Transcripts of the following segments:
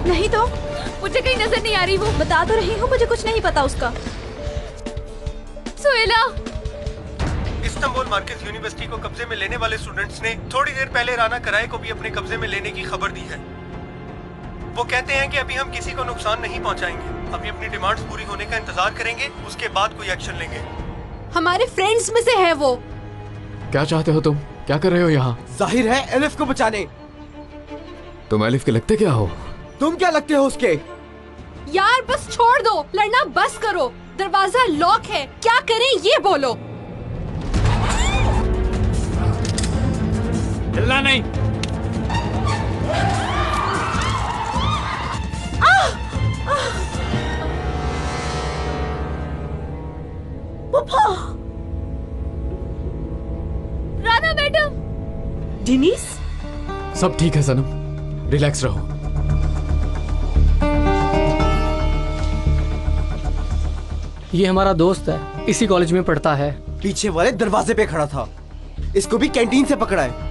नहीं तो मुझे कहीं नजर नहीं आ रही वो। बता तो रही हूँ, मुझे कुछ नहीं पता उसका। सुहेला। इस्तांबुल मरकज यूनिवर्सिटी को कब्जे में लेने वाले स्टूडेंट्स ने थोड़ी देर पहले राना कराए को भी अपने कब्जे में लेने की खबर दी है। वो कहते हैं कि अभी हम किसी को नुकसान नहीं पहुंचाएंगे, अभी अपनी डिमांड्स पूरी होने का इंतजार करेंगे, उसके बाद कोई एक्शन लेंगे। हमारे फ्रेंड्स में से है वो। क्या चाहते हो तुम? क्या कर रहे हो यहाँ? जाहिर है एलिफ को बचाने। तुम एलिफ के लगते क्या हो? तुम क्या लगते हो उसके? यार बस छोड़ दो, लड़ना बस करो। दरवाजा लॉक है, क्या करें ये बोलो। हिलना नहीं। राना मैडम। डिनीस, सब ठीक है सनम, रिलैक्स रहो। ये हमारा दोस्त है, इसी कॉलेज में पढ़ता है। पीछे वाले दरवाजे पे खड़ा था, इसको भी कैंटीन से पकड़ा है।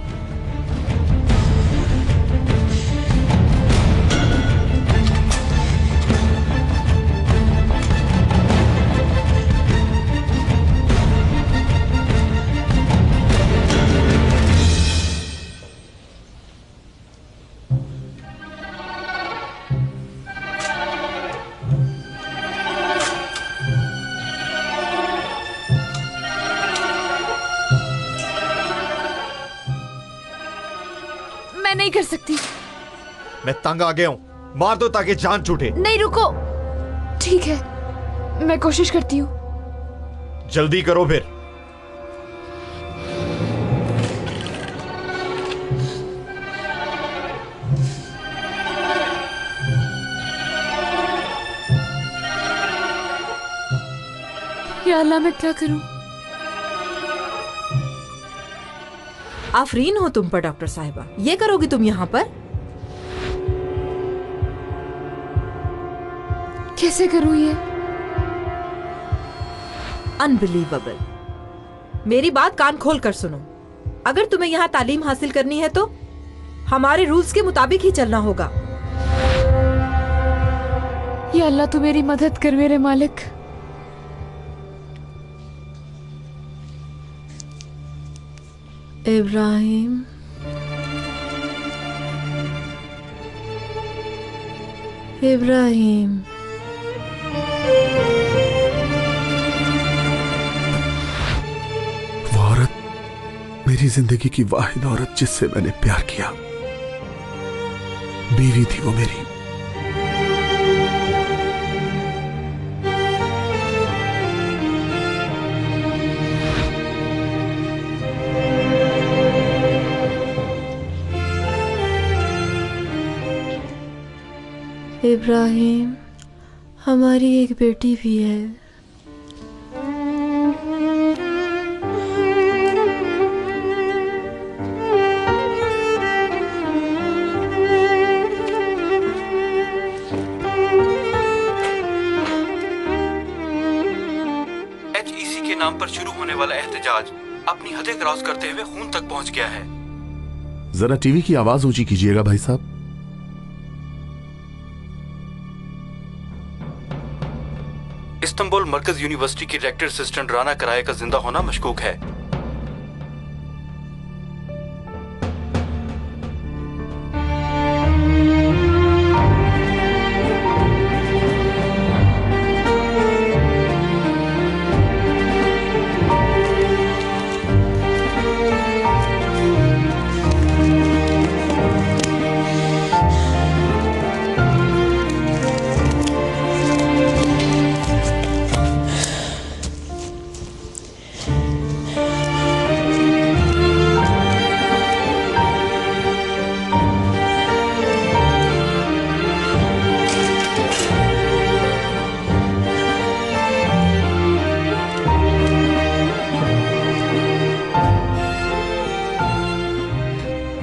मैं नहीं कर सकती। मैं तंग आ गया हूं, मार दो ताकि जान छूटे। नहीं रुको। ठीक है, मैं कोशिश करती हूँ। जल्दी करो फिर। या अल्लाह, मैं क्या करूं? आफरीन हो तुम पर डॉक्टर साहिबा। ये करोगी तुम यहाँ पर? कैसे करूं ये? अनबिलीवेबल। मेरी बात कान खोल कर सुनो। अगर तुम्हें यहाँ तालीम हासिल करनी है तो हमारे रूल्स के मुताबिक ही चलना होगा। या अल्लाह, तू मेरी मदद कर मेरे मालिक। इब्राहिम, इब्राहिम, वो औरत मेरी जिंदगी की वाहिद औरत जिससे मैंने प्यार किया, बीवी थी वो मेरी। इब्राहिम, हमारी एक बेटी भी है। HEC के नाम पर शुरू होने वाला एहतजाज अपनी हदें क्रॉस करते हुए खून तक पहुंच गया है। जरा टीवी की आवाज ऊंची कीजिएगा भाई साहब। इस्तांबुल मरकज यूनिवर्सिटी की रेक्टर असिस्टेंट राना कराए का जिंदा होना मशकूक है।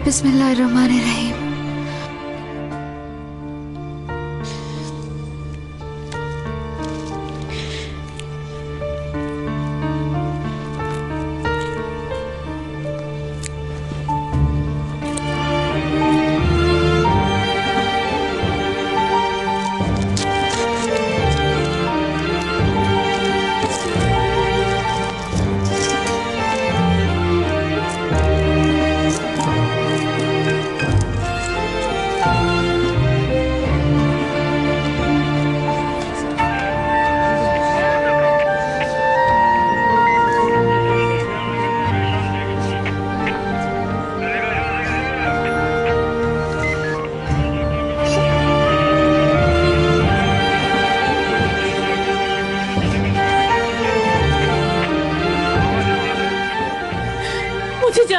बिस्मिल्लाहिर्रहमानिर्रहीम।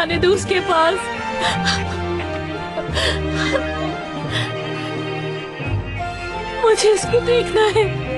जाने दो उसके पास। मुझे उसको देखना है।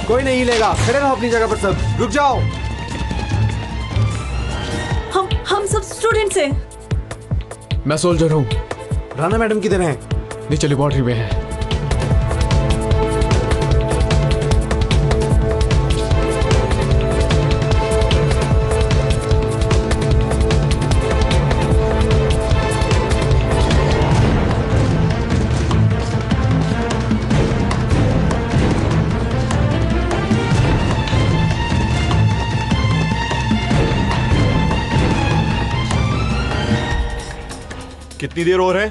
कोई नहीं हिलेगा, खड़े रहो अपनी जगह पर सब। रुक जाओ। हम सब स्टूडेंट्स हैं। मैं सोल्जर हूँ। राना मैडम किधर हैं? नीचे लेबोरेटरी में है। कितनी देर और है?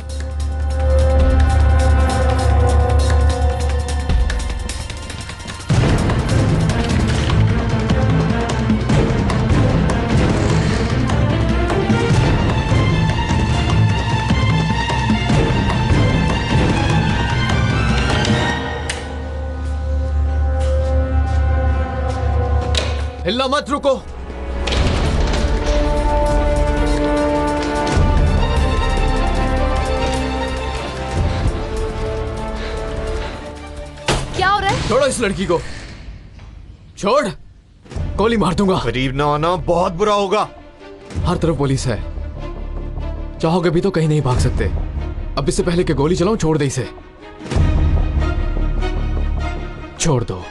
हिलना मत, रुको। क्या हो रहा है? छोड़ो इस लड़की को, छोड़, गोली मार दूंगा। करीब ना आना, बहुत बुरा होगा। हर तरफ पुलिस है, चाहोगे भी तो कहीं नहीं भाग सकते। अब इससे पहले कि गोली चलाऊं, छोड़ दे इसे, छोड़ दो।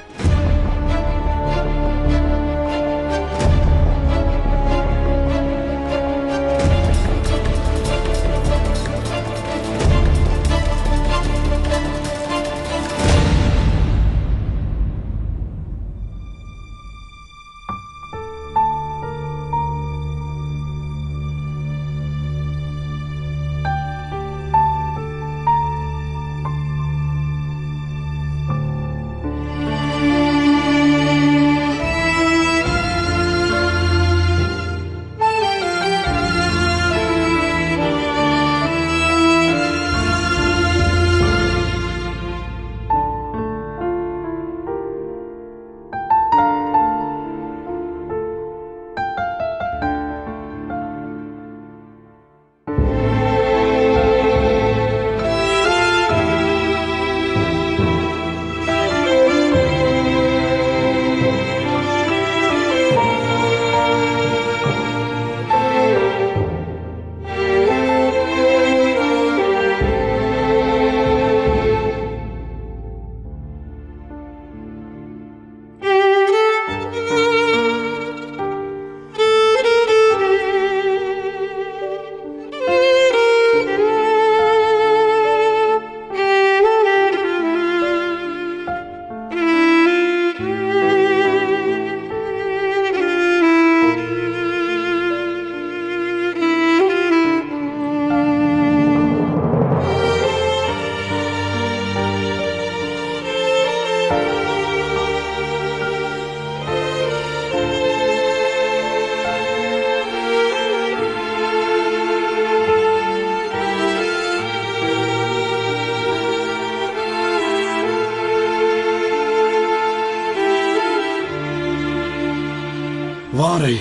कहाँ रही?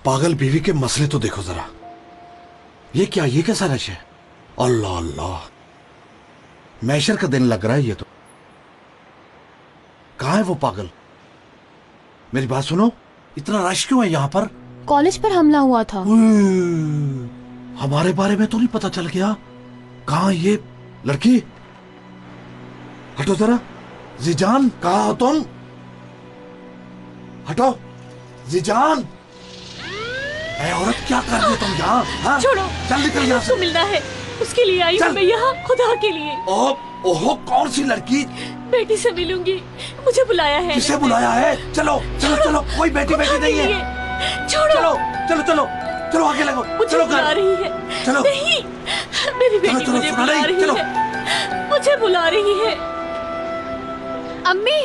पागल बीवी के मसले तो देखो जरा। ये क्या, ये कैसा रश है? अल्लाह अल्लाह, मैशर का दिन लग रहा है ये तो। कहाँ है वो पागल? मेरी बात सुनो, इतना रश क्यों है यहाँ पर? कॉलेज पर हमला हुआ था। हमारे बारे में तो नहीं पता चल गया। कहाँ ये लड़की? हटो जरा। जीजान, कहाँ हो तुम? हटो जीजान। ऐ औरत, क्या कर रही हो तुम यहाँ? हाँ? छोड़ो, चल निकल यहाँ से। उसको मिलना है, उसके लिए आई हूँ मैं यहाँ, खुदा के लिए। ओहो, कौन सी लड़की? बेटी से मिलूंगी, मुझे बुलाया है। किसे बुलाया है? चलो चलो चलो, कोई बेटी नहीं है। छोड़ो, चलो चलो चलो चलो, आगे लगो। मुझे चलो बुला रही है। चलो। नहीं, मेरी बेटी चलो, मुझे सुना बुला नहीं, रही चलो। है, मुझे बुला रही है। अम्मी,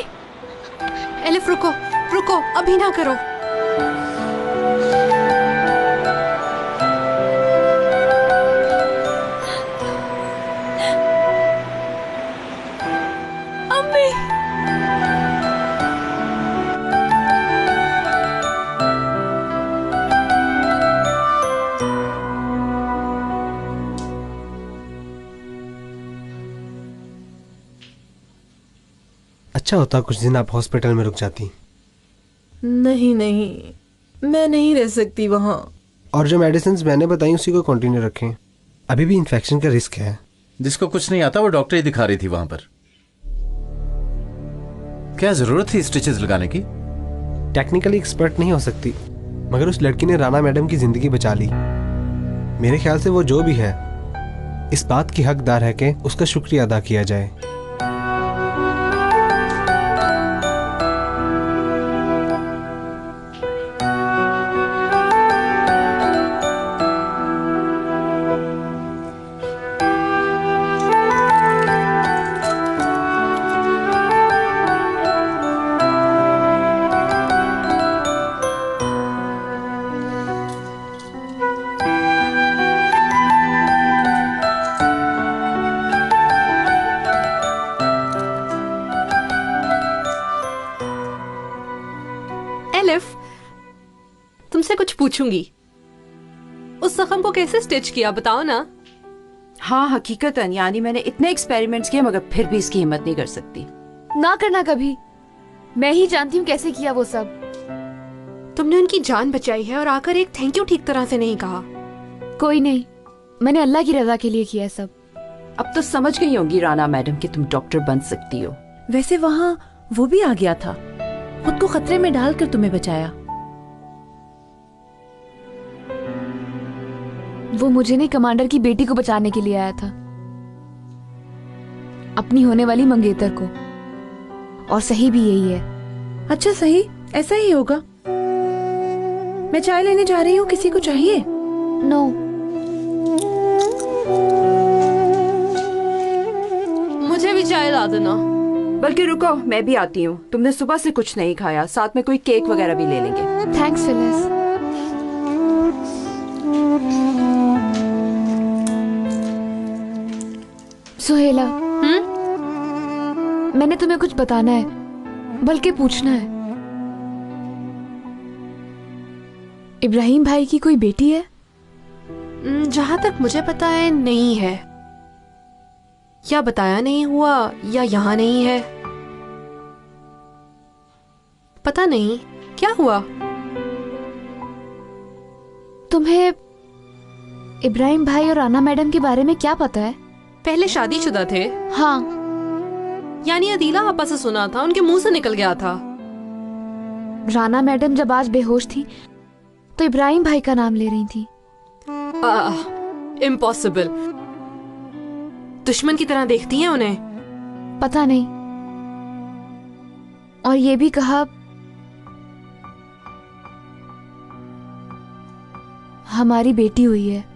एलिफ रुको रुको, अभी ना करो। अम्मी, अच्छा होता कुछ दिन आप हॉस्पिटल में रुक जाती। नहीं नहीं, मैं नहीं रह सकती वहाँ। और जो मेडिसिन मैंने बताई उसी को कंटिन्यू रखें, अभी भी इन्फेक्शन का रिस्क है। जिसको कुछ नहीं आता वो डॉक्टर ही दिखा रही थी वहां पर। क्या जरूरत थी स्टिचेस लगाने की? टेक्निकली एक्सपर्ट नहीं हो सकती, मगर उस लड़की ने राना मैडम की जिंदगी बचा ली। मेरे ख्याल से वो जो भी है, इस बात की हकदार है कि उसका शुक्रिया अदा किया जाए। एलिफ, तुमसे कुछ पूछूंगी। उस जख्म को कैसे स्टिच किया, बताओ ना। हाँ, हकीकतन यानी मैंने इतने एक्सपेरिमेंट्स किए मगर फिर भी इसकी हिम्मत नहीं कर सकती। ना करना कभी, मैं ही जानती हूँ कैसे किया वो सब। तुमने उनकी जान बचाई है और आकर एक थैंक यू ठीक तरह से नहीं कहा। कोई नहीं, मैंने अल्लाह की रजा के लिए किया सब। अब तो समझ गई होंगी राना मैडम कि तुम डॉक्टर बन सकती हो। वैसे वहाँ वो भी आ गया था, खुद को खतरे में डालकर तुम्हें बचाया। वो मुझे नहीं, कमांडर की बेटी को बचाने के लिए आया था, अपनी होने वाली मंगेतर को। और सही भी यही है। अच्छा सही, ऐसा ही होगा। मैं चाय लेने जा रही हूँ, किसी को चाहिए? नो, मुझे भी चाय ला देना। बल्कि रुको, मैं भी आती हूँ। तुमने सुबह से कुछ नहीं खाया, साथ में कोई केक वगैरह भी ले लेंगे। Thanks Phyllis. सुहेला, मैंने तुम्हें कुछ बताना है, बल्कि पूछना है। इब्राहिम भाई की कोई बेटी है? जहां तक मुझे पता है नहीं है, या बताया नहीं हुआ या यहाँ नहीं है, पता नहीं क्या हुआ। तुम्हें इब्राहिम भाई और राना मैडम के बारे में क्या पता है? पहले शादीशुदा थे। हाँ, यानी अदीला आपा से सुना था, उनके मुंह से निकल गया था। राना मैडम जब आज बेहोश थी तो इब्राहिम भाई का नाम ले रही थी। इम्पॉसिबल। दुश्मन की तरह देखती हैं उन्हें? पता नहीं। और ये भी कहा हमारी बेटी हुई है।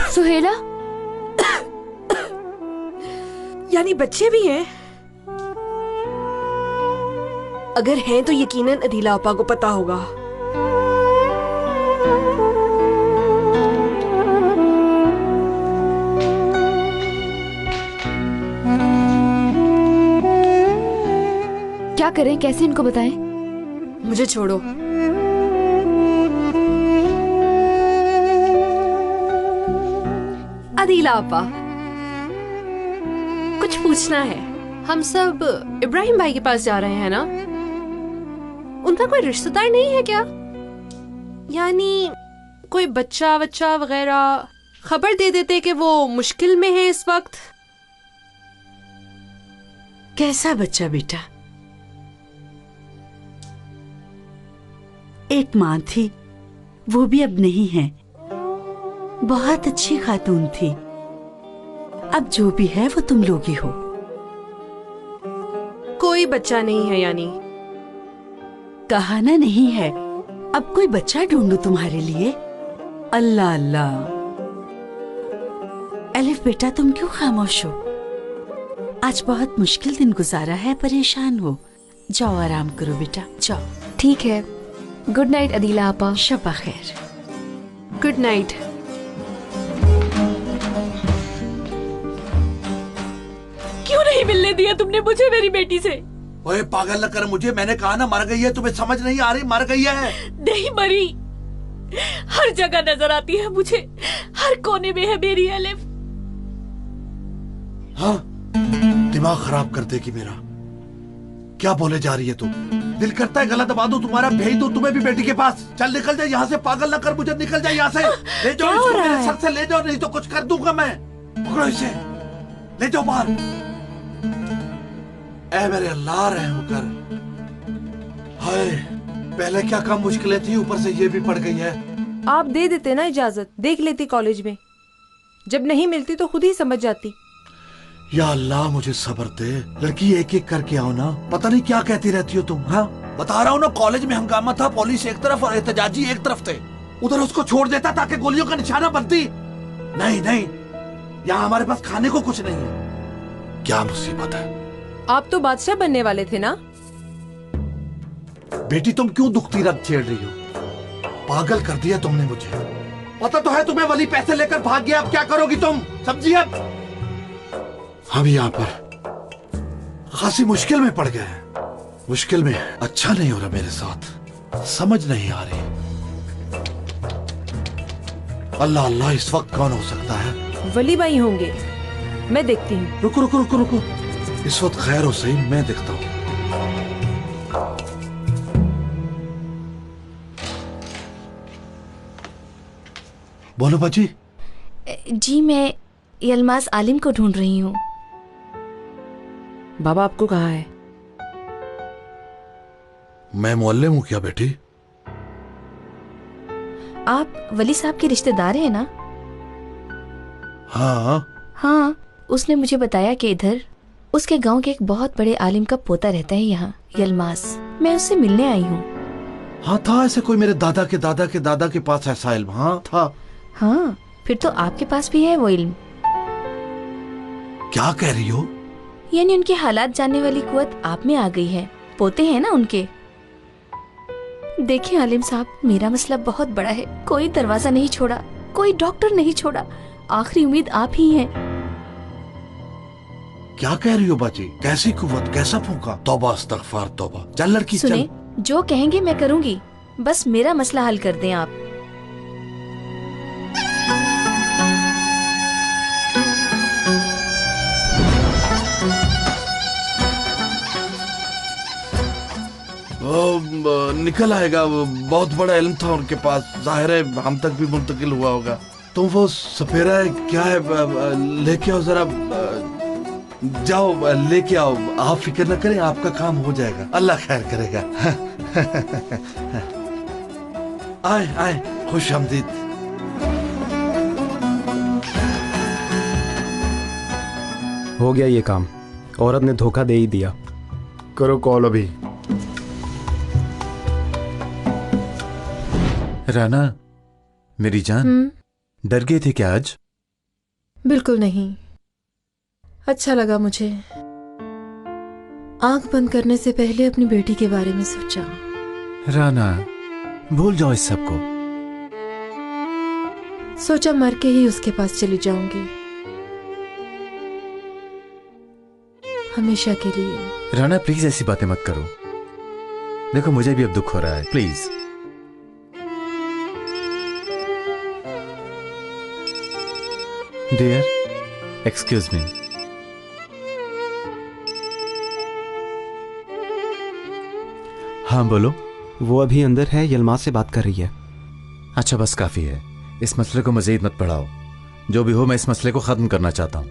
सुहेला, यानी बच्चे भी हैं? अगर हैं तो यकीनन अदीला आपा को पता होगा। क्या करें, कैसे इनको बताएं? मुझे छोड़ो। अदीला आपा, कुछ पूछना है। हम सब इब्राहिम भाई के पास जा रहे हैं ना? उनका कोई रिश्तेदार नहीं है क्या? यानी कोई बच्चा वगैरह खबर दे देते कि वो मुश्किल में है इस वक्त। कैसा बच्चा बेटा? एक माँ थी, वो भी अब नहीं है। बहुत अच्छी खातून थी। अब जो भी है वो तुम लोग ही हो। कोई बच्चा नहीं है यानी? कहा ना नहीं है। अब कोई बच्चा ढूंढूं तुम्हारे लिए? अल्लाह अल्लाह। अलिफ बेटा, तुम क्यों खामोश हो? आज बहुत मुश्किल दिन गुजारा है, परेशान हो। जाओ आराम करो बेटा, जाओ। ठीक है। गुड नाइट अदीला आपा। शब्बा खैर। Good night. क्यों नहीं मिलने दिया तुमने मुझे मेरी बेटी से? ओए पागल न कर मुझे, मैंने कहा ना मर गई है। तुम्हें समझ नहीं आ रही? मर गई है। नहीं मरी, हर जगह नजर आती है मुझे, हर कोने में है मेरी अलिफ। हाँ, दिमाग खराब कर देगी मेरा। क्या बोले जा रही है तू? दिल करता है गला दबा दो तुम्हारा, भेज दो तुम्हें भी बेटी के पास। चल निकल जा यहाँ से, पागल न कर मुझे, निकल जा यहाँ से। ले जाओ इसको, मेरे सर से ले जाओ, नहीं तो कुछ कर दूंगा मैं। पकड़ो इसे, ले जाओ बाहर। ऐ मेरे अल्लाह रहम कर। हाय, पहले क्या काम मुश्किलें थी, ऊपर से ये भी पड़ गई है। आप दे देते ना इजाजत, देख लेती कॉलेज में। जब नहीं मिलती तो खुद ही समझ जाती। या अल्लाह मुझे सब्र दे। लड़की एक एक करके आओ ना, पता नहीं क्या कहती रहती हो तुम। हाँ बता रहा हूँ ना, कॉलेज में हंगामा था, पुलिस एक तरफ और एहतजाजी एक तरफ थे। उधर उसको छोड़ देता ताकि गोलियों का निशाना बनती। नहीं नहीं, यहाँ हमारे पास खाने को कुछ नहीं है। क्या मुसीबत है। आप तो बादशाह बनने वाले थे ना? बेटी तुम क्यों दुखती रग छेड़ रही हो? पागल कर दिया तुमने मुझे। पता तो है तुम्हें, वली पैसे लेकर भाग गया। अब क्या करोगी तुम? समझी? अब हम यहाँ पर खासी मुश्किल में पड़ गए हैं। मुश्किल में अच्छा नहीं हो रहा मेरे साथ, समझ नहीं आ रही। अल्लाह अल्लाह, इस वक्त कौन हो सकता है? वली भाई होंगे, मैं देखती हूँ। रुको रुको रुको रुको, इस वक्त खैर हो सही, मैं देखता हूँ। बोलो बाजी। जी, मैं यलमास आलिम को ढूंढ रही हूँ। बाबा आपको कहा है? मैं मोहल्ले हूँ क्या बेटी? आप वली साहब के रिश्तेदार हैं ना? हाँ हाँ, उसने मुझे बताया कि इधर उसके गांव के एक बहुत बड़े आलिम का पोता रहता है यहाँ, यलमास। मैं उससे मिलने आई हूँ। हाँ था ऐसे कोई, मेरे दादा के दादा के दादा के पास ऐसा इल्म। हाँ था। हाँ, फिर तो आपके पास भी है वो इल्म। क्या कह रही हो? यानी उनके हालात जानने वाली कुव्वत आप में आ गई है। पोते हैं ना उनके। देखिए आलिम साहब, मेरा मसला बहुत बड़ा है। कोई दरवाजा नहीं छोड़ा, कोई डॉक्टर नहीं छोड़ा, आखिरी उम्मीद आप ही हैं। क्या कह रही हो बाजी? कैसी कुव्वत, कैसा फूंका? तौबा अस्तगफार तौबा। चल लड़की चल। सुने, जो कहेंगे मैं करूंगी, बस मेरा मसला हल कर दें आप। निकल आएगा। वो बहुत बड़ा इल्म था उनके पास, जाहिर है हम तक भी मुंतकिल हुआ होगा। तुम वो सपेरा है क्या है, लेके आओ जरा। जाओ लेके आओ, आप फिक्र न करें, आपका काम हो जाएगा, अल्लाह खैर करेगा। आए आए, खुश आमदीद। हो गया ये काम, औरत ने धोखा दे ही दिया। करो कॉल अभी। राना मेरी जान, डर गए थे क्या आज? बिल्कुल नहीं, अच्छा लगा मुझे। आंख बंद करने से पहले अपनी बेटी के बारे में सोचा। राना भूल जाओ इस सब को। सोचा मर के ही उसके पास चली जाऊंगी। हमेशा के लिए। राना प्लीज ऐसी बातें मत करो। देखो मुझे भी अब दुख हो रहा है, प्लीज। Dear, excuse me. हाँ बोलो। वो अभी अंदर है, यलमा से बात कर रही है। अच्छा बस काफी है, इस मसले को मजीद मत बढ़ाओ। जो भी हो मैं इस मसले को खत्म करना चाहता हूं।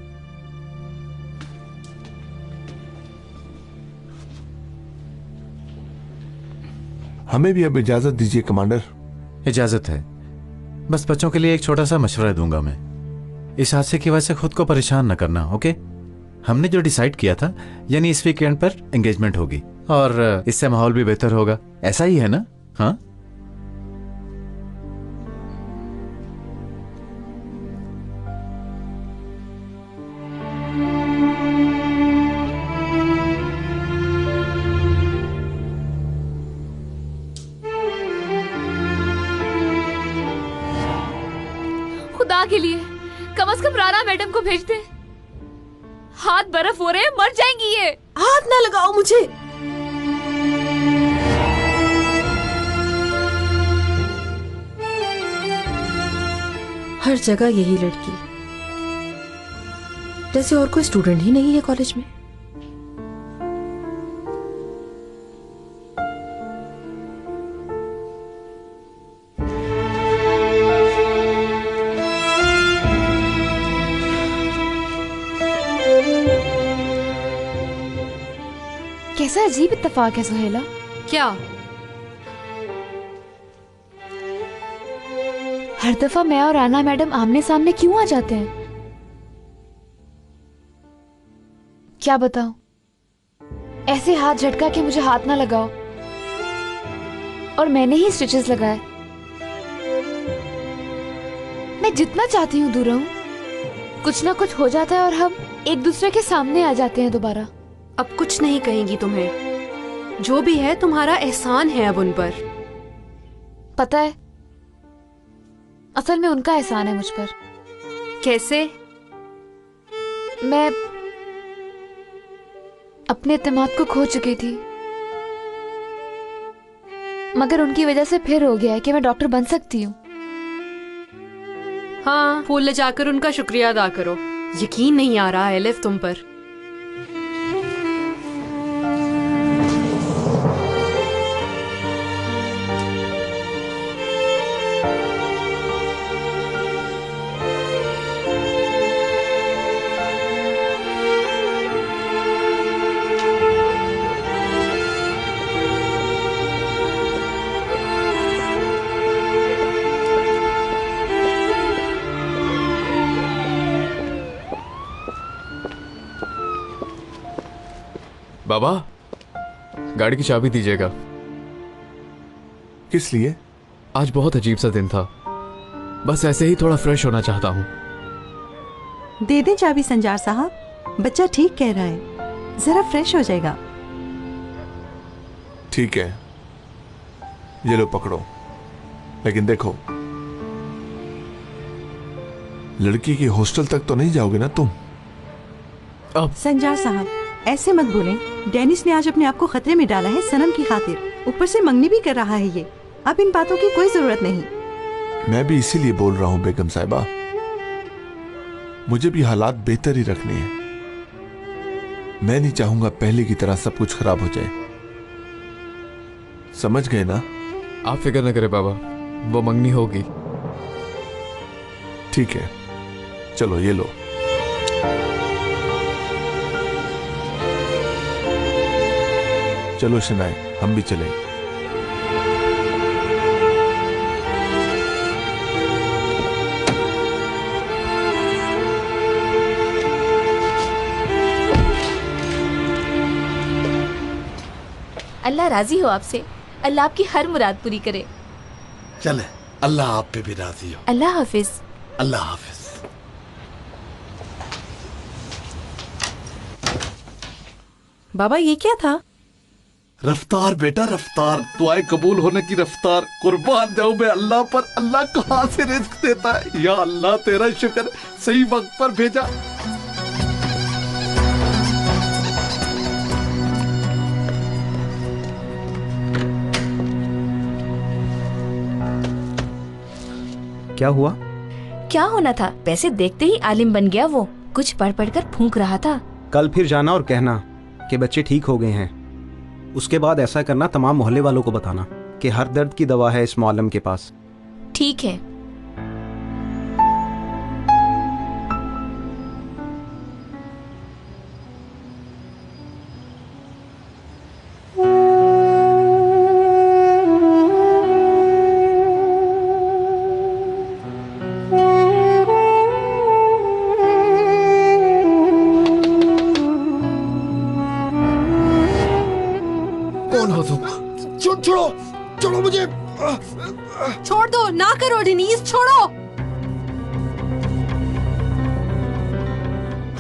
हमें भी अब इजाजत दीजिए कमांडर। इजाजत है, बस बच्चों के लिए एक छोटा सा मशवरा दूंगा मैं। इस हादसे की वजह से खुद को परेशान न करना, ओके? हमने जो डिसाइड किया था, यानी इस वीकेंड पर एंगेजमेंट होगी और इससे माहौल भी बेहतर होगा। ऐसा ही है ना? हाँ खुदा के लिए कम से कम राना मैडम को भेज दे। हाथ बर्फ हो रहे हैं, मर जाएंगी ये। हाथ ना लगाओ मुझे। हर जगह यही लड़की, जैसे और कोई स्टूडेंट ही नहीं है कॉलेज में। कैसा अजीब इत्तेफाक है सुहेला। क्या? हर दफा मैं और राना मैडम आमने सामने क्यों आ जाते हैं? क्या बताऊं? ऐसे हाथ झटका के मुझे हाथ ना लगाओ। और मैंने ही स्टिचेस लगाए। मैं जितना चाहती हूँ दूर रहूं, कुछ ना कुछ हो जाता है और हम एक दूसरे के सामने आ जाते हैं दोबारा। अब कुछ नहीं कहेंगी तुम्हें। जो भी है तुम्हारा एहसान है अब उन पर। पता है, असल में उनका एहसान है मुझ पर। कैसे? मैं अपने एतमाद को खो चुकी थी, मगर उनकी वजह से फिर हो गया है कि मैं डॉक्टर बन सकती हूँ। हाँ, फूल ले जाकर उनका शुक्रिया अदा करो। यकीन नहीं आ रहा एलिफ तुम पर। बाबा, गाड़ी की चाबी दीजिएगा। किस लिए? आज बहुत अजीब सा दिन था, बस ऐसे ही थोड़ा फ्रेश होना चाहता हूँ। दे दें चाबी संजार साहब, बच्चा ठीक कह रहा है, जरा फ्रेश हो जाएगा। ठीक है, ये लो पकड़ो। लेकिन देखो, लड़की की हॉस्टल तक तो नहीं जाओगे ना तुम? अब संजार साहब ऐसे मत बोलें। डेनिस ने आज अपने आप को खतरे में डाला है सनम की खातिर। ऊपर से मंगनी भी कर रहा है ये। अब इन बातों की कोई जरूरत नहीं। मैं भी इसीलिए बोल रहा हूं बेगम साहिबा, मुझे भी हालात बेहतर ही रखने हैं। मैं नहीं चाहूंगा पहले की तरह सब कुछ खराब हो जाए। समझ गए ना? आप फिक्र न करें बाबा, वो मंगनी होगी। ठीक है, चलो ये लो। चलो शनाए, हम भी चलें। अल्लाह राजी हो आपसे। अल्लाह आपकी हर मुराद पूरी करे। चले, अल्लाह आप पे भी राजी हो। अल्लाह हाफिज। अल्लाह हाफिज। बाबा ये क्या था? रफ्तार बेटा रफ्तार, दुआएं कबूल होने की रफ्तार। कुर्बान जाऊं मैं अल्लाह पर। अल्लाह कहां से रिज़्क देता है। या अल्लाह तेरा शुक्र, सही वक्त पर भेजा। क्या हुआ? क्या होना था, वैसे देखते ही आलिम बन गया वो। कुछ पढ़ पढ़ कर फूंक रहा था। कल फिर जाना और कहना कि बच्चे ठीक हो गए हैं। उसके बाद ऐसा करना, तमाम मोहल्ले वालों को बताना कि हर दर्द की दवा है इस मौलम के पास। ठीक है। छोड़ो मुझे। छोड़ दो, ना करो डेनीस, छोड़ो।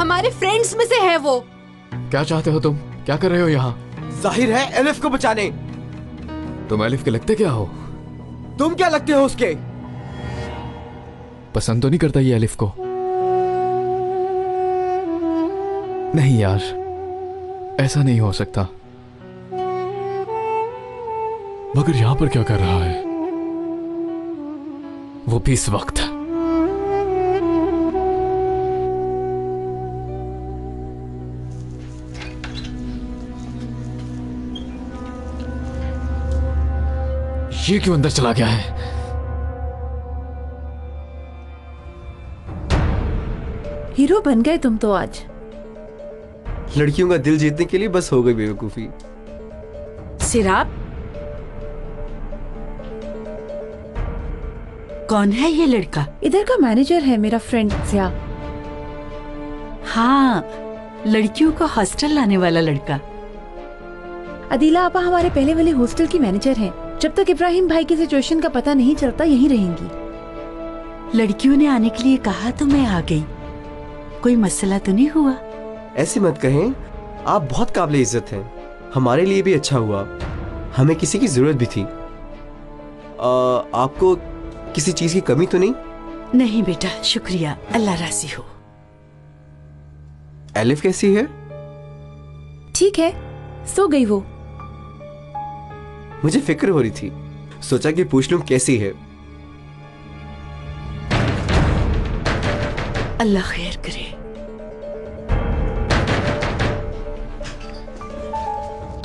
हमारे फ्रेंड्स में से है वो। क्या चाहते हो तुम? क्या कर रहे हो यहाँ? जाहिर है एलिफ को बचाने। तुम एलिफ के लगते क्या हो? तुम क्या लगते हो उसके? पसंद तो नहीं करता ये एलिफ को? नहीं यार, ऐसा नहीं हो सकता। मगर यहां पर क्या कर रहा है वो भी इस वक्त? ये क्यों अंदर चला गया है? हीरो बन गए तुम तो आज। लड़कियों का दिल जीतने के लिए बस हो गई बेवकूफी। सिराब, कौन है ये लड़का? इधर का मैनेजर है, मेरा फ्रेंड ज़िया। हाँ, लड़कियों को हॉस्टल लाने वाला लड़का। अदीला आपा हमारे पहले वाले हॉस्टल की मैनेजर हैं। जब तक इब्राहिम भाई की सिचुएशन का पता नहीं चलता यहीं रहेंगी। लड़कियों ने आने के लिए कहा तो मैं आ गई। कोई मसला तो नहीं हुआ? ऐसे मत कहें, आप बहुत काबिल इज्जत हैं। हमारे लिए भी अच्छा हुआ, हमें किसी की जरूरत भी थी। आपको किसी चीज की कमी तो नहीं? नहीं बेटा, शुक्रिया, अल्लाह राजी हो। एलिफ कैसी है? ठीक है, सो गई वो। मुझे फिक्र हो रही थी, सोचा कि पूछ लूं कैसी है। अल्लाह खैर करे।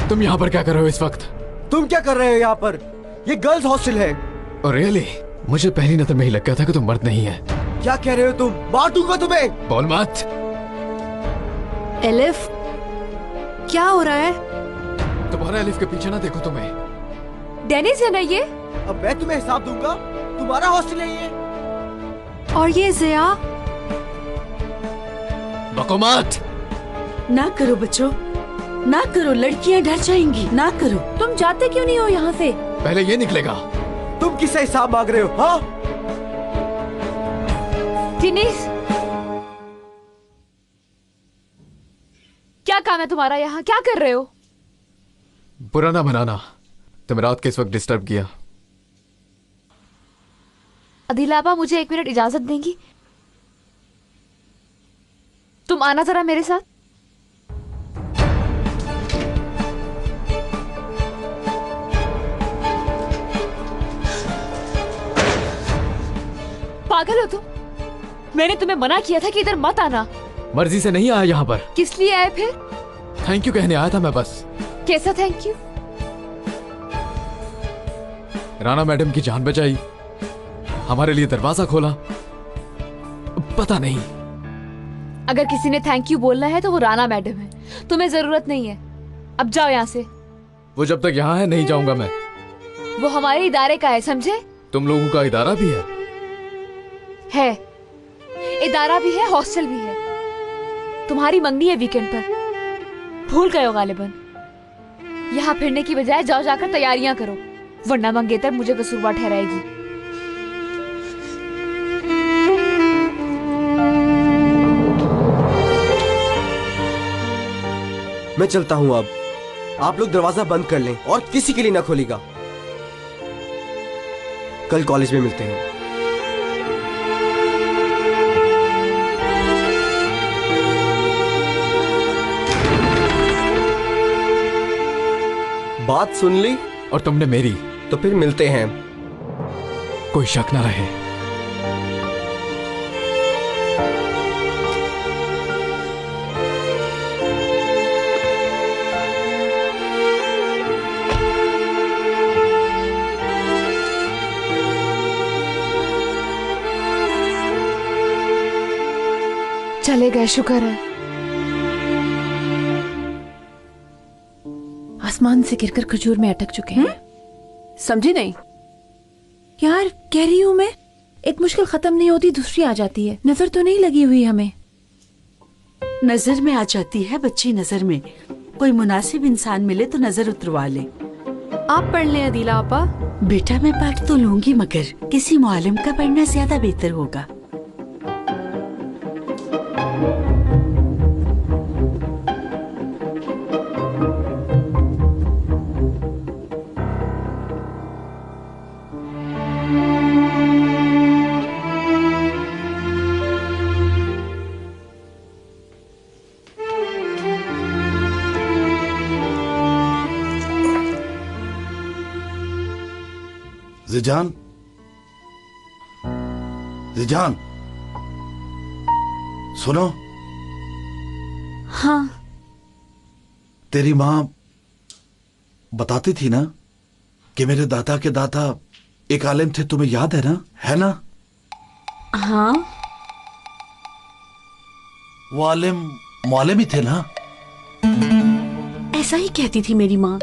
तुम यहाँ पर क्या कर रहे हो इस वक्त? तुम क्या कर रहे हो यहाँ पर? ये गर्ल्स हॉस्टल है। रियली? मुझे पहली नजर में ही लग गया था कि तुम मर्द नहीं है। क्या कह रहे हो तुम? मार दूंगा तुम्हें। बोल मत। एलिफ, क्या हो रहा है? तुम्हारा एलिफ के पीछे ना देखो तुम्हें। डेनिस है ना ये? अब मैं तुम्हें हिसाब दूंगा। तुम्हारा हॉस्टल है ये। और ये ज़िया? बको मत। ना करो बच्चों, ना करो, लड़कियां डर जाएंगी। ना करो। तुम जाते क्यों नहीं हो यहाँ से? पहले ये निकलेगा। तुम किससे हिसाब मांग रहे हो? हाँ? डेनिस, क्या काम है तुम्हारा यहाँ? क्या कर रहे हो? बुरा ना बनाना, तुम रात के इस वक्त डिस्टर्ब किया। अदिलाबा, मुझे 1 मिनट इजाजत देंगी? तुम आना जरा मेरे साथ। पागल हो तुम? मैंने तुम्हें मना किया था कि इधर मत आना। मर्जी से नहीं आया यहाँ पर। किस लिए आए फिर? थैंक यू कहने आया था मैं बस। कैसा थैंक यू? राना मैडम की जान बचाई, हमारे लिए दरवाजा खोला। पता नहीं, अगर किसी ने थैंक यू बोलना है तो वो राना मैडम है, तुम्हें जरूरत नहीं है। अब जाओ यहाँ से। वो जब तक यहाँ है नहीं जाऊंगा मैं। वो हमारे इदारे का है, समझे? तुम लोगों का इदारा भी है? है, इदारा भी है, हॉस्टल भी है। तुम्हारी मंगनी है वीकेंड पर, भूल गए हो गालिबन। यहाँ फिरने की बजाय जाओ जाकर तैयारियां करो, वरना मंगेतर मुझे कसूरवार ठहराएगी। मैं चलता हूँ अब। आप लोग दरवाजा बंद कर लें और किसी के लिए ना खोलेगा। कल कॉलेज में मिलते हैं। बात सुन ली? और तुमने मेरी। तो फिर मिलते हैं। कोई शक ना रहे। चले गए, शुक्र है। आसमान से गिरकर खजूर में अटक चुके हैं। समझी नहीं? यार कह रही हूँ मैं, एक मुश्किल खत्म नहीं होती दूसरी आ जाती है। नजर तो नहीं लगी हुई हमें? नजर में आ जाती है बच्ची, नजर में। कोई मुनासिब इंसान मिले तो नजर उतरवा ले। आप पढ़ लें अदीला आपा। बेटा मैं पढ़ तो लूंगी, मगर किसी मुआलिम का पढ़ना ज्यादा बेहतर होगा। जिजान, जिजान, सुनो। हाँ। तेरी माँ बताती थी ना कि मेरे दादा के दादा एक आलिम थे, तुम्हें याद है ना? है ना? हाँ। वो आलिम मौलवी ही थे ना? ऐसा ही कहती थी मेरी माँ।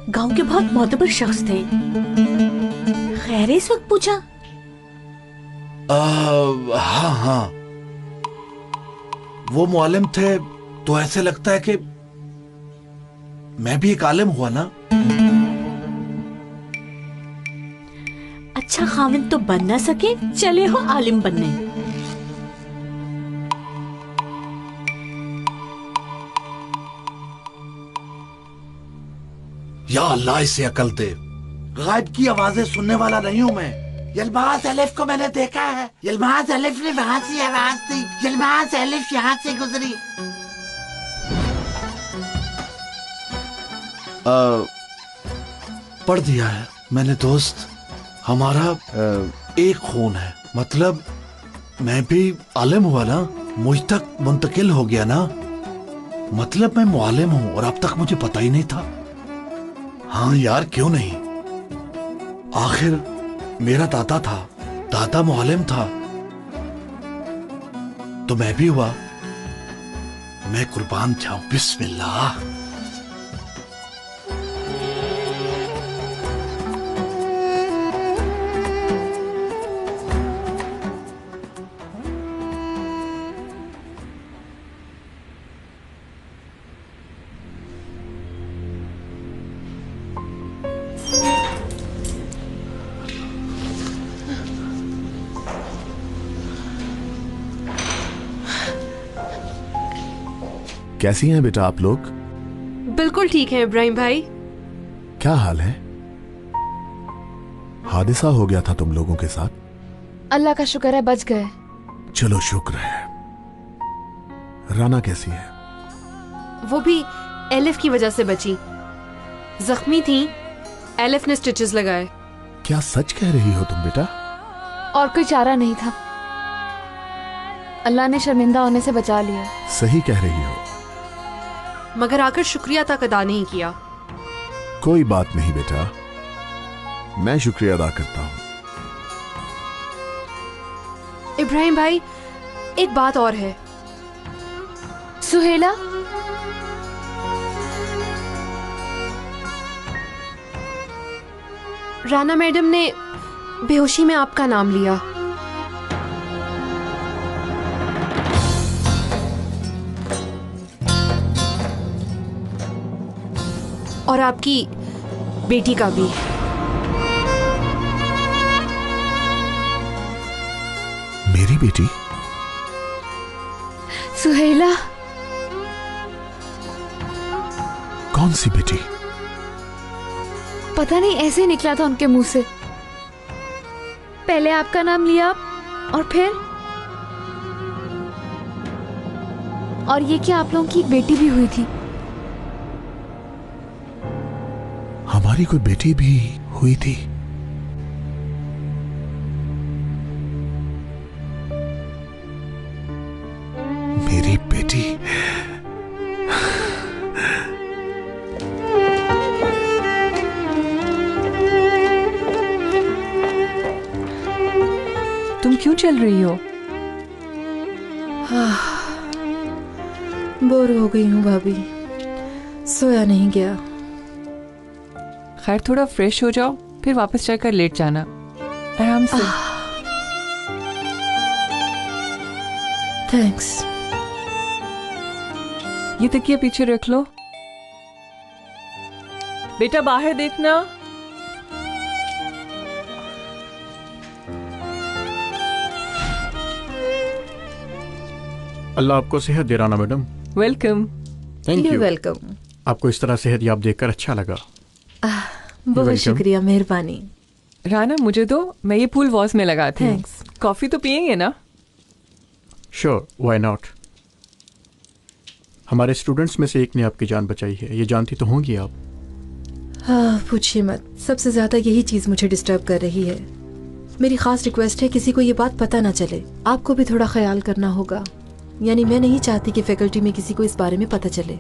गांव के बहुत मोतबर शख्स थे। खैर इस वक्त पूछा? हाँ हाँ, वो मुआलिम थे तो ऐसे लगता है कि मैं भी एक आलिम हुआ ना। अच्छा खाविंद तो बन ना सके, चले हो आलिम बनने। या अल्लाह इसे अकल दे। गायब की आवाजें सुनने वाला नहीं हूं मैं। यलमाज अलिफ को मैंने देखा है। यलमाज अलिफ ने वहां से आवाज दी। यलमाज अलिफ यहाँ से गुजरी। पढ़ दिया है मैंने दोस्त। हमारा एक खून है, मतलब मैं भी आलिम हुआ ना, मुझ तक मुंतकिल हो गया ना। मतलब मैं मुआलिम हूं और अब तक मुझे पता ही नहीं था। हाँ यार क्यों नहीं, आखिर मेरा दादा था, दादा मुआलिम था तो मैं भी हुआ। मैं कुर्बान जाऊं। बिस्मिल्लाह। कैसी हैं बेटा आप लोग? बिल्कुल ठीक है इब्राहिम भाई। क्या हाल है? हादसा हो गया था तुम लोगों के साथ? अल्लाह का शुक्र है बच गए। चलो शुक्र है। राना कैसी है? वो भी एलिफ की वजह से बची। जख्मी थी, एलिफ ने स्टिचेस लगाए। क्या सच कह रही हो तुम बेटा? और कोई चारा नहीं था, अल्लाह ने शर्मिंदा होने से बचा लिया। सही कह रही हो। मगर आकर शुक्रिया तक अदा नहीं किया। कोई बात नहीं बेटा, मैं शुक्रिया अदा करता हूं। इब्राहिम भाई एक बात और है। सुहेला, राना मैडम ने बेहोशी में आपका नाम लिया। और आपकी बेटी का भी। मेरी बेटी? सुहेला। कौन सी बेटी? पता नहीं, ऐसे ही निकला था उनके मुंह से। पहले आपका नाम लिया और फिर और ये कि आप लोगों की एक बेटी भी हुई थी। हमारी कोई बेटी भी हुई थी? मेरी बेटी? तुम क्यों चल रही हो? बोर हो गई हूँ भाभी, सोया नहीं गया। खैर थोड़ा फ्रेश हो जाओ, फिर वापस जाकर लेट जाना आराम से। थैंक्स। ये तकिया पीछे रख लो। बेटा बाहर देखना। अल्लाह आपको सेहत दे Rana madam. Welcome. Thank you. Welcome. आपको इस तरह सेहत याब देखकर अच्छा लगा। बहुत शुक्रिया, मेहरबानी। राना मुझे दो, मैं ये फूल वॉज में लगाती हूँ। कॉफी तो पियेंगे ना? Sure, why not. हमारे स्टूडेंट्स में से एक ने आपकी जान बचाई है, ये जानती तो होंगी आप। हाँ, पूछिए मत। सबसे ज्यादा यही चीज मुझे डिस्टर्ब कर रही है। मेरी खास रिक्वेस्ट है, किसी को ये बात पता ना चले। आपको भी थोड़ा ख्याल करना होगा। यानी मैं नहीं चाहती कि फैकल्टी में किसी को इस बारे में पता चले।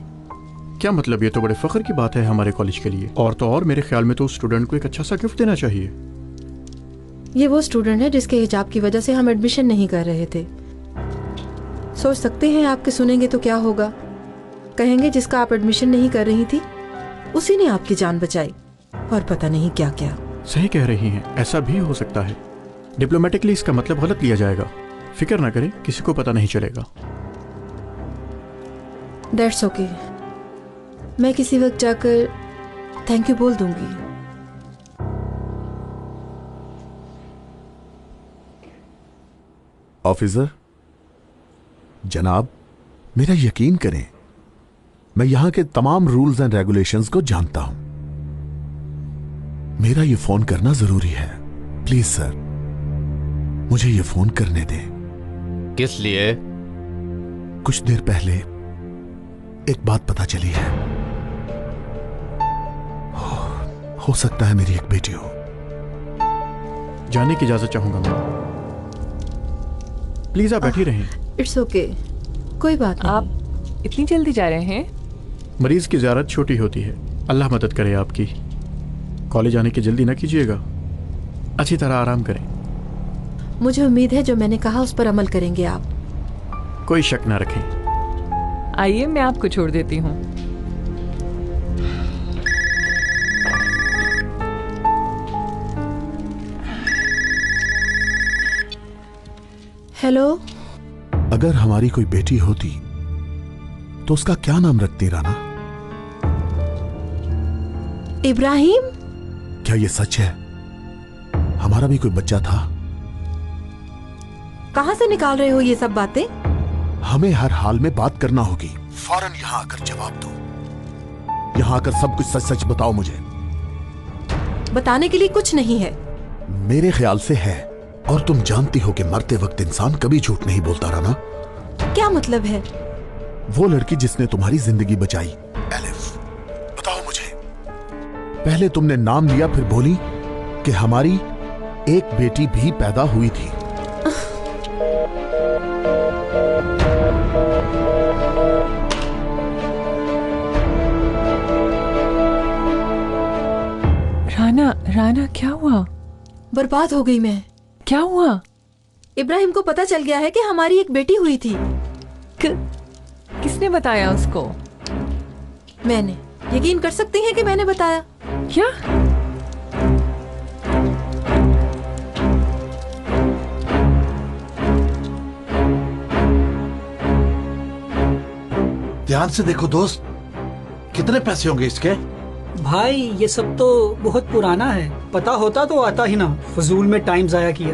क्या मतलब? ये तो बड़े फख्र की बात है हमारे कॉलेज के लिए। और तो और मेरे ख्याल में तो उस स्टूडेंट को एक अच्छा सा गिफ्ट देना चाहिए। ये वो स्टूडेंट है जिसके हिजाब की वजह से हम एडमिशन नहीं कर रहे थे। सोच सकते हैं आपके सुनेंगे तो क्या होगा। कहेंगे जिसका आप एडमिशन नहीं कर रही थी उसी ने आपकी जान बचाई, और पता नहीं क्या क्या। सही कह रही हैं, ऐसा भी हो सकता है। डिप्लोमेटिकली इसका मतलब गलत लिया जाएगा। फिक्र ना करें, किसी को पता नहीं चलेगा। That's okay. मैं किसी वक्त जाकर थैंक यू बोल दूंगी। ऑफिसर जनाब, मेरा यकीन करें, मैं यहां के तमाम रूल्स एंड रेगुलेशंस को जानता हूं। मेरा ये फोन करना जरूरी है। प्लीज सर, मुझे ये फोन करने दें। किस लिए? कुछ देर पहले एक बात पता चली है। हो सकता है मेरी एक बेटी हो। जाने की इजाजत चाहूंगा मैं। प्लीज आप बैठी रहें। इट्स ओके, कोई बात नहीं। आप इतनी जल्दी जा रहे हैं? मरीज की ज़ियारत छोटी होती है। अल्लाह मदद करे आपकी। कॉलेज आने की जल्दी ना कीजिएगा, अच्छी तरह आराम करें। मुझे उम्मीद है जो मैंने कहा उस पर अमल करेंगे आप। कोई शक ना रखें। आइए मैं आपको छोड़ देती हूँ। हेलो। अगर हमारी कोई बेटी होती तो उसका क्या नाम रखती राना? इब्राहिम। क्या ये सच है? हमारा भी कोई बच्चा था। कहां से निकाल रहे हो ये सब बातें? हमें हर हाल में बात करना होगी। फौरन यहां आकर जवाब दो। यहां आकर सब कुछ सच सच बताओ मुझे। बताने के लिए कुछ नहीं है। मेरे ख्याल से है, और तुम जानती हो कि मरते वक्त इंसान कभी झूठ नहीं बोलता राना। क्या मतलब है? वो लड़की जिसने तुम्हारी जिंदगी बचाई, एलिफ, बताओ मुझे। पहले तुमने नाम लिया, फिर बोली कि हमारी एक बेटी भी पैदा हुई थी। राना क्या हुआ? बर्बाद हो गई मैं। क्या हुआ? इब्राहिम को पता चल गया है कि हमारी एक बेटी हुई थी। किसने बताया उसको? मैंने। यकीन कर सकती हैं कि मैंने बताया। क्या? ध्यान से देखो दोस्त, कितने पैसे होंगे इसके? भाई ये सब तो बहुत पुराना है, पता होता तो आता ही ना, फजूल में टाइम जाया किया।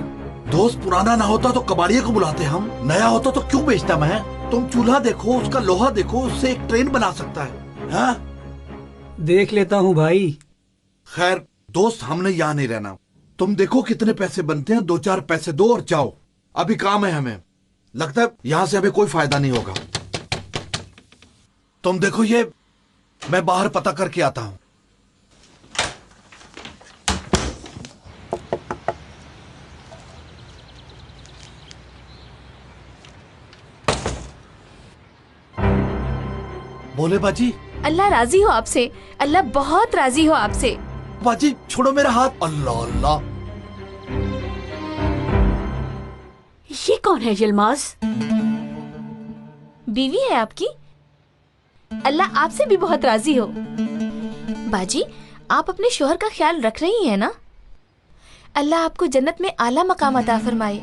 दोस्त पुराना ना होता तो कबाड़िए को बुलाते हम, नया होता तो क्यों बेचता मैं? तुम चूल्हा देखो, उसका लोहा देखो, उससे एक ट्रेन बना सकता है। हाँ? देख लेता हूँ भाई। खैर दोस्त, हमने यहाँ नहीं रहना। तुम देखो कितने पैसे बनते हैं, 2-4 पैसे दो और जाओ। अभी काम है हमें। लगता है यहाँ से हमें कोई फायदा नहीं होगा। तुम देखो ये, मैं बाहर पता करके आता हूँ। बोले बाजी। अल्लाह राजी हो आपसे, अल्लाह बहुत राजी हो आपसे। बाजी छोड़ो मेरा हाथ। अल्लाह अल्लाह। ये कौन है यलमाज? बीवी है आपकी? अल्लाह आपसे भी बहुत राजी हो। बाजी, आप अपने शोहर का ख्याल रख रही हैं ना? अल्लाह आपको जन्नत में आला मकाम अता फरमाए।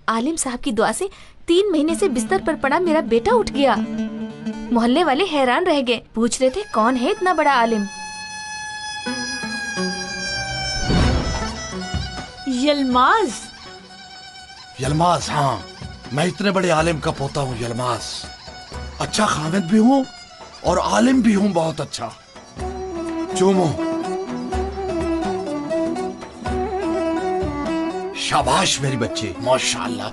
आलिम साहब की दुआ से 3 महीने से बिस्तर पर पड़ा मेरा बेटा उठ गया। मोहल्ले वाले हैरान रह गए, पूछ रहे थे कौन है इतना बड़ा आलिम। यलमाज। यलमाज, हाँ, मैं इतने बड़े आलिम का पोता हूँ यलमाज। अच्छा खामिद भी हूँ और आलिम भी हूँ, बहुत अच्छा। चूमो। शाबाश मेरी बच्ची, माशाअल्लाह।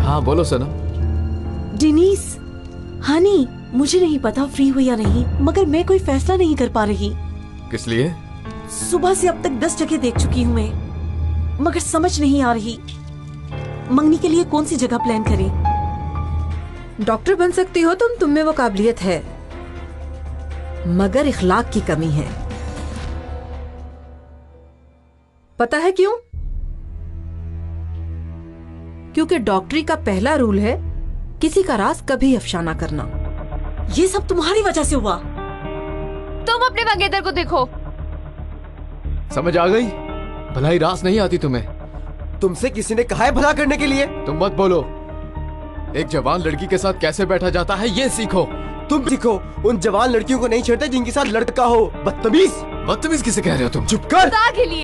हाँ बोलो सनम। डेनिस, हानी, मुझे नहीं पता फ्री हुई या नहीं, मगर मैं कोई फैसला नहीं कर पा रही। किस लिए? सुबह से अब तक 10 जगह देख चुकी हूँ मैं, मगर समझ नहीं आ रही मंगनी के लिए कौन सी जगह प्लान करें। डॉक्टर बन सकती हो तुम में वो काबिलियत है, मगर इखलाक की कमी है। पता है क्यों? क्योंकि डॉक्टरी का पहला रूल है किसी का राज कभी अफशा ना करना। ये सब तुम्हारी वजह से हुआ। तुम अपने मंगेतर को देखो। समझ आ गई? भलाई रास नहीं आती तुम्हें? तुमसे किसी ने कहा है भला करने के लिए? तुम मत बोलो। एक जवान लड़की के साथ कैसे बैठा जाता है ये सीखो। तुम सीखो। उन जवान लड़कियों को नहीं छेड़ते जिनके साथ लड़का हो। बदतमीज। बदतमीज किसे कह रहे हो तुम? चुप कर। खुदा के लिए